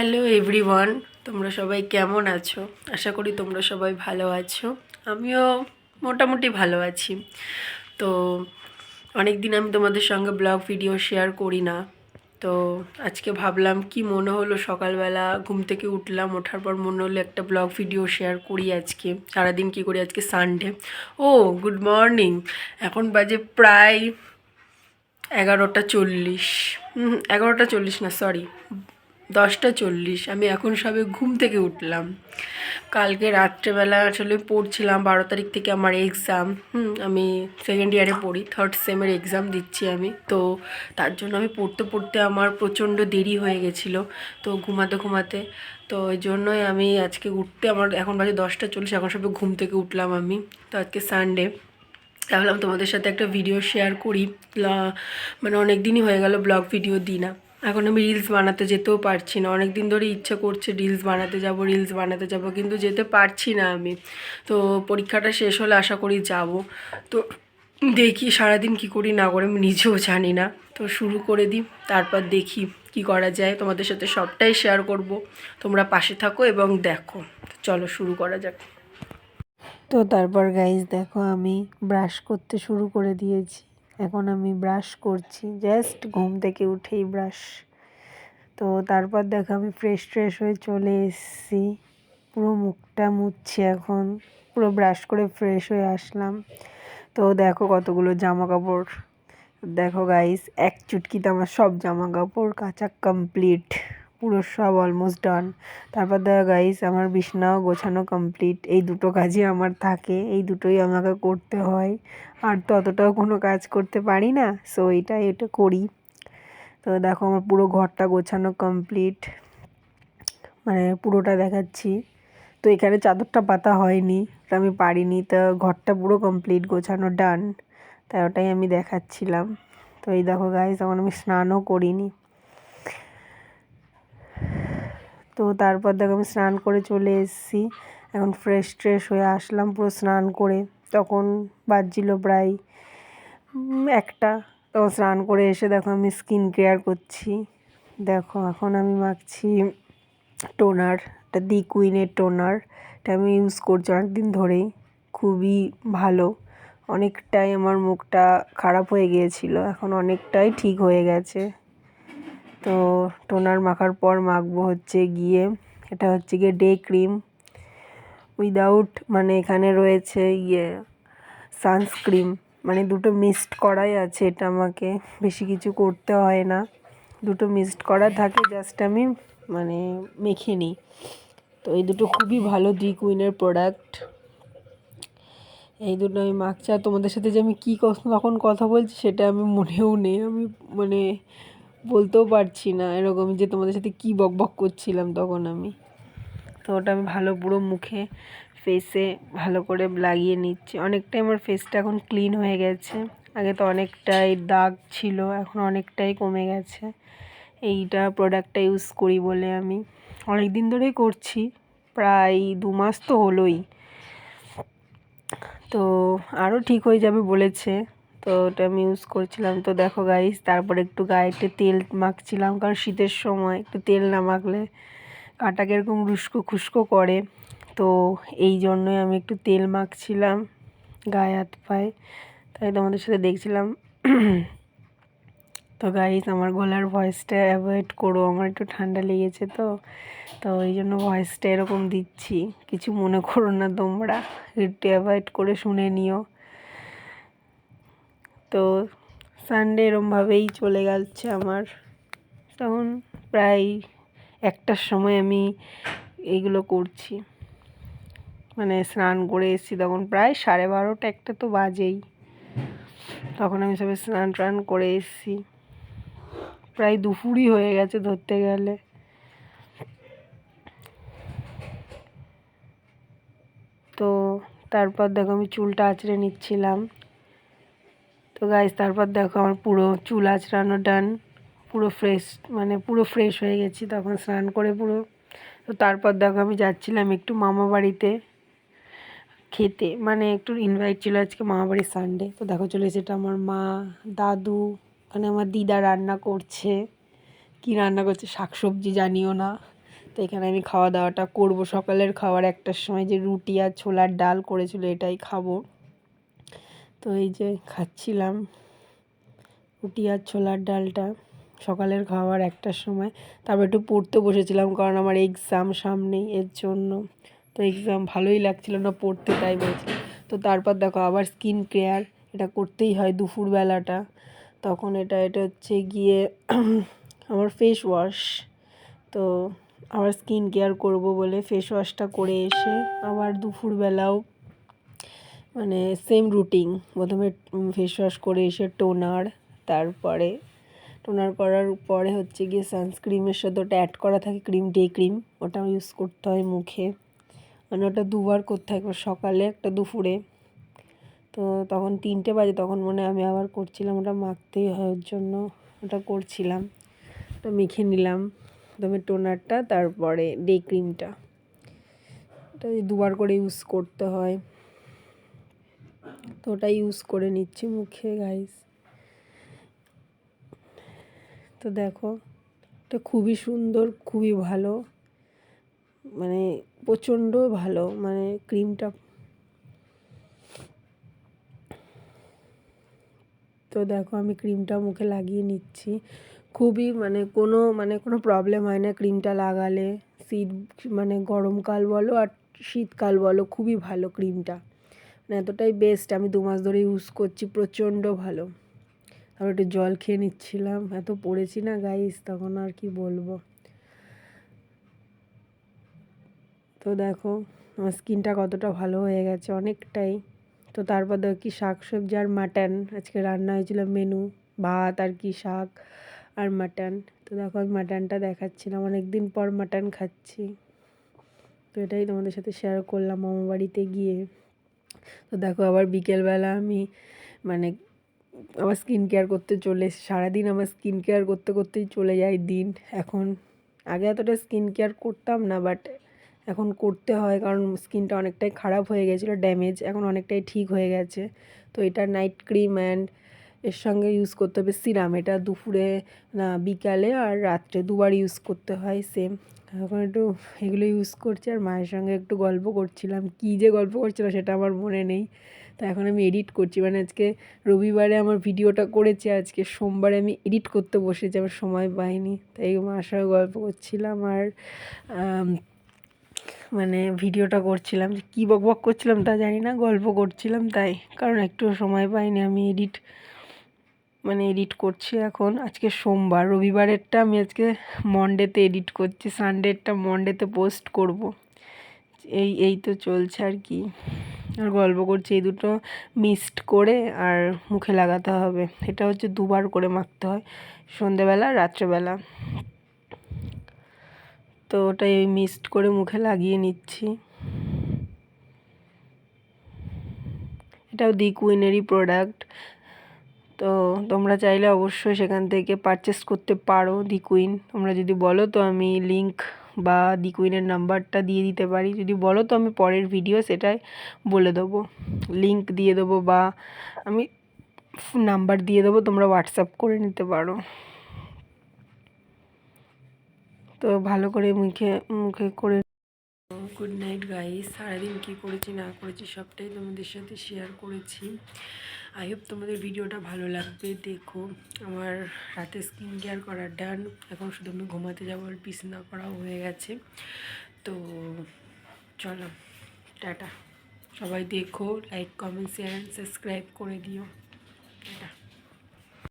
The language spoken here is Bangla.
হ্যালো এভরিওয়ান, তোমরা সবাই কেমন আছো? আশা করি তোমরা সবাই ভালো আছো। আমিও মোটামুটি ভালো আছি। তো অনেক দিন আমি তোমাদের সঙ্গে ব্লগ ভিডিও শেয়ার করি না। তো আজকে ভাবলাম কি মনে হলো, সকালবেলা ঘুম থেকে উঠলাম, ওঠার পর মনে হলো একটা ব্লগ ভিডিও শেয়ার করি আজকে। সারাদিন কী করি, আজকে সানডে। ও গুড মর্নিং। এখন বাজে প্রায় 11:40। 11:40 না, সরি, 10:40। আমি এখন সবে ঘুম থেকে উঠলাম। কালকে রাত্রেবেলা আসলে পড়ছিলাম, 12 তারিখ থেকে আমার এক্সাম। আমি সেকেন্ড ইয়ারে পড়ি, থার্ড সেমের এক্সাম দিচ্ছি আমি। তো তার জন্য আমি পড়তে পড়তে আমার প্রচণ্ড দেরি হয়ে গেছিলো, তো ঘুমাতে ঘুমাতে। তো ওই জন্যই আমি আজকে উঠতে, আমার এখন বাজে 10:40, এখন সবে ঘুম থেকে উঠলাম আমি। তো আজকে সানডে, ভাবলাম তোমাদের সাথে একটা ভিডিও শেয়ার করি। মানে অনেক দিনই হয়ে গেল ব্লগ ভিডিও দিই না। এখন আমি রিলস বানাতে যেতেও পারছি না, অনেক দিন ধরে ইচ্ছা করছে রিলস বানাতে যাব, কিন্তু যেতে পারছি না আমি। তো পরীক্ষাটা শেষ হলে আশা করি যাব। তো দেখি সারাদিন কি করি না করে আমি নিজেও জানি না। তো শুরু করে দিই, তারপর দেখি কি করা যায়। তোমাদের সাথে সবটাই শেয়ার করব, তোমরা পাশে থাকো এবং দেখো। চলো শুরু করা যাক। তো তারপর গাইজ দেখো, আমি ব্রাশ করতে শুরু করে দিয়েছি। এখন আমি ব্রাশ করছি, জাস্ট ঘুম থেকে উঠেই ব্রাশ। তো তারপর দেখো আমি ফ্রেশ হয়ে চলে এসেছি, পুরো মুখটা মুছছি এখন। পুরো ব্রাশ করে ফ্রেশ হয়ে আসলাম। তো দেখো কতগুলো জামা কাপড়। দেখো গাইস, এক চুটকিতে আমার সব জামা কাপড় কাচা কমপ্লিট, পুরো সব অলমোস্ট ডান। তারপর দেখো গাইস, আমার বিছনাও গোছানো কমপ্লিট। এই দুটো কাজই আমার থাকে, এই দুটোই আমাকে করতে হয়। আর তো অতটাও কোনো কাজ করতে পারি না, সো এটা করি। তো দেখো আমার পুরো ঘরটা গোছানো কমপ্লিট, মানে পুরোটা দেখাচ্ছি। তো এখানে চাদরটা পাতা হয়নি, তো আমি পারিনি। তো ঘরটা পুরো কমপ্লিট গোছানো ডান, তাই ওটাই আমি দেখাচ্ছিলাম। তো এই দেখো গাইস, এখন আমি স্নানও করিনি। তো তারপর দেখো আমি স্নান করে চলে এসেছি, এখন ফ্রেশ হয়ে আসলাম পুরো স্নান করে। তখন বাজছিল প্রায় 1টা। তখন স্নান করে এসে দেখো আমি স্কিন কেয়ার করছি। দেখো এখন আমি মাখছি টোনার, এটা দি কুইনের টোনার। এটা আমি ইউজ করছি অনেকদিন ধরেই, খুবই ভালো। অনেকটাই আমার মুখটা খারাপ হয়ে গিয়েছিল, এখন অনেকটাই ঠিক হয়ে গেছে। তো টোনার মাখার পর মাখবো হচ্ছে গিয়ে, এটা হচ্ছে গিয়ে ডে ক্রিম উইদাউট, মানে এখানে রয়েছে সানস্ক্রিন, মানে দুটো মিক্সড করাই আছে। এটা আমাকে বেশি কিছু করতে হয় না, দুটো মিক্সড করা থাকে, জাস্ট আমি মানে মেখে নিই। তো এই দুটো খুবই ভালো দি কুইনের প্রোডাক্ট। এই দুটো আমি মাখছি। আর তোমাদের সাথে যে আমি কী কখন কথা বলছি সেটা আমি মনেও নেই, আমি মানে বলতেও পারছি না এরকম যে তোমাদের সাথে কী বকবক করছিলাম তখন আমি। তো ওটা আমি ভালো পুরো মুখে ফেসে ভালো করে লাগিয়ে নিচ্ছি। অনেকটাই আমার ফেসটা এখন ক্লিন হয়ে গেছে, আগে তো অনেকটাই দাগ ছিল, এখন অনেকটাই কমে গেছে। এইটা প্রোডাক্টটা ইউজ করি বলে আমি অনেক দিন ধরেই করছি, প্রায় 2 মাস তো হলোই। তো আরও ঠিক হয়ে যাবে বলেছে, তো ওটা আমি ইউজ করছিলাম। তো দেখো গাইস, তারপরে একটু গায়ে একটু তেল মাখছিলাম, কারণ শীতের সময় একটু তেল না মাখলে কাটা কীরকম রুস্কো খুস্কো করে। তো এই জন্যই আমি একটু তেল মাখছিলাম গায়ে হাত পায়ে, তাই তোমাদের সাথে দেখছিলাম। তো গাইস, আমার গলার ভয়েসটা অ্যাভয়েড করো, আমার একটু ঠান্ডা লেগেছে। তো এই জন্য ভয়েসটা এরকম দিচ্ছি, কিছু মনে করো না তোমরা, একটু অ্যাভয়েড করে শুনে নিও। তো সানডে এরমভাবেই চলে গেছে আমার। তখন প্রায় 1টার সময় আমি এইগুলো করছি, মানে স্নান করে এসেছি, তখন প্রায় 12:30 1টা তো বাজেই। তখন আমি সবে স্নান টান করে এসেছি, প্রায় দুপুরই হয়ে গেছে ধরতে গেলে। তো তারপর দেখো আমি চুলটা আঁচড়ে নিচ্ছিলাম। তো গাইস, তারপর দেখো আমার পুরো চুল আঁচড়ানো ডান, পুরো ফ্রেশ, মানে পুরো ফ্রেশ হয়ে গেছি তখন স্নান করে পুরো। তো তারপর দেখো আমি যাচ্ছিলাম একটু মামা বাড়িতে খেতে, মানে একটু ইনভাইট ছিল আজকে মামা বাড়ির সানডে। তো দেখো চলে এসেছে আমার মা, দাদু, মানে আমার দিদা রান্না করছে। কি রান্না করছে শাকসবজি জানিও না, তো এখানে আমি খাওয়া দাওয়াটা করব। সকালের খাবার 1টার সময় যে রুটি আর ছোলার ডাল করেছিল এটাই খাবো। তো এই যে খাচ্ছিলাম রুটি আর ছোলার ডালটা, সকালের খাবার 1টার সময়। তারপর একটু পড়তে বসেছিলাম কারণ আমার এক্সাম সামনেই, এর জন্য। তো এক্সাম ভালোই লাগছিল না পড়তে, তাই বলছিলাম। তো তারপর দেখো আবার স্কিন কেয়ার, এটা করতেই হয় দুপুরবেলাটা। তখন এটা হচ্ছে গিয়ে আমার ফেস ওয়াশ। তো আবার স্কিন কেয়ার করব বলে ফেস ওয়াশটা করে এসে আবার দুপুরবেলাও মানে সেম রুটিন। প্রথমে ফেস ওয়াশ করে এসে টোনার, তারপরে টোনার করার পরে হচ্ছে গিয়ে সানস্ক্রিমের সাথে ওটা অ্যাড করা থাকে ক্রিম, ডে ক্রিম, ওটা ইউজ করতে হয় মুখে। মানে ওটা দুবার করতে হয়, একবার সকালে একটা দুপুরে। তো তখন 3টে বাজে, তখন মনে আমি আবার করছিলাম, ওটা মাখতেই হয়, ওর জন্য ওটা করছিলাম। তো মেখে নিলাম প্রথমে টোনারটা, তারপরে ডে ক্রিমটা। ওটা দুবার করে ইউজ করতে হয়, তো ওটা ইউজ করে নিচ্ছি মুখে গাইস। তো দেখো এটা খুবই সুন্দর, খুবই ভালো, মানে প্রচণ্ড ভালো, মানে ক্রিমটা। তো দেখো আমি ক্রিমটা মুখে লাগিয়ে নিচ্ছি, খুবই কোনো প্রবলেম হয় না ক্রিমটা লাগালে। মানে গরমকাল বলো আর শীতকাল বলো, খুবই ভালো ক্রিমটা, মানে এতটাই বেস্ট। আমি 2 মাস ধরে ইউজ করছি, প্রচণ্ড ভালো। আর একটু জল খেয়ে নিচ্ছিলাম, এত পড়েছি না গাইস, তখন আর কি বলবো। তো দেখো আমার স্কিনটা কতটা ভালো হয়ে গেছে, অনেকটাই। তো তারপর দেখো কি শাকসবজি আর মাটন আজকে রান্না হয়েছিল, মেনু ভাত আর কি শাক আর মাটন। তো দেখো আমি মাটনটা দেখাচ্ছিলাম, অনেক দিন পর মাটন খাচ্ছি। তো এটাই তোমাদের সাথে শেয়ার করলাম মামা বাড়িতে গিয়ে। তো দেখো আবার বিকেলবেলা আমি মানে আবার স্কিন কেয়ার করতে চলে এসেছি। সারাদিন আমার স্কিন কেয়ার করতে করতেই চলে যায় দিন। এখন আগে এতটা স্কিন কেয়ার করতাম না, বাট এখন করতে হয় কারণ স্কিনটা অনেকটাই খারাপ হয়ে গেছিলো, ড্যামেজ, এখন অনেকটাই ঠিক হয়ে গেছে। তো এটা নাইট ক্রিম অ্যান্ড এর সঙ্গে ইউজ করতে হবে সিরাম। এটা দুপুরে না বিকালে আর রাত্রে দুবার ইউজ করতে হয় সেম। এখন একটু এগুলো ইউজ করছি আর মায়ের সঙ্গে একটু গল্প করছিলাম, কী যে গল্প করছিলাম সেটা আমার মনে নেই। তো এখন আমি এডিট করছি, মানে আজকে রবিবারে আমার ভিডিওটা করেছি, আজকে সোমবারে আমি এডিট করতে বসেছি, আমার সময় পাইনি। তাই মার সঙ্গে গল্প করছিলাম আর মানে ভিডিওটা করছিলাম, যে কী বকবক করছিলাম তা জানি না, গল্প করছিলাম তাই, কারণ একটু সময় পাইনি। আমি এডিট করছি এখন। আজকে সোমবার, রবিবারেরটা আমি আজকে মনডেতে এডিট করছি, সানডেরটা মনডেতে পোস্ট করব। এই তো চলছে আর কি। আর গল্প করছি, এই দুটো মিক্সড করে আর মুখে লাগাতে হবে। এটা হচ্ছে 2বার করে মাখতে হয়, সন্ধেবেলা রাত্রেবেলা। তো ওটাই মিক্সড করে মুখে লাগিয়ে নিচ্ছি। এটাও দি কুইনেরই প্রোডাক্ট। তো তোমরা চাইলে অবশ্যই সেখান থেকে পারচেস করতে পারো দি কুইন। তোমরা যদি বলো তো আমি লিংক বা দি কুইনের নাম্বারটা দিয়ে দিতে পারি, যদি বলো তো আমি পরের ভিডিও সেটাই বলে দেবো, লিংক দিয়ে দেবো বা আমি নাম্বার দিয়ে দেবো, তোমরা হোয়াটসঅ্যাপ করে নিতে পারো। তো ভালো করে মুখে মুখে করে। Good night guys. সারাদিন কী করেছি না করেছি সবটাই তোমাদের সাথে শেয়ার করেছি। আই হোপ তোমাদের ভিডিওটা ভালো লাগবে। দেখো আমার রাতে স্কিন কেয়ার করা ডান, এখন শুধু আমি ঘুমাতে যাবো, আর বিছানা করাও হয়ে গেছে। তো চলো টাটা। সবাই দেখো, like comment share and subscribe করে দিও। টাটা।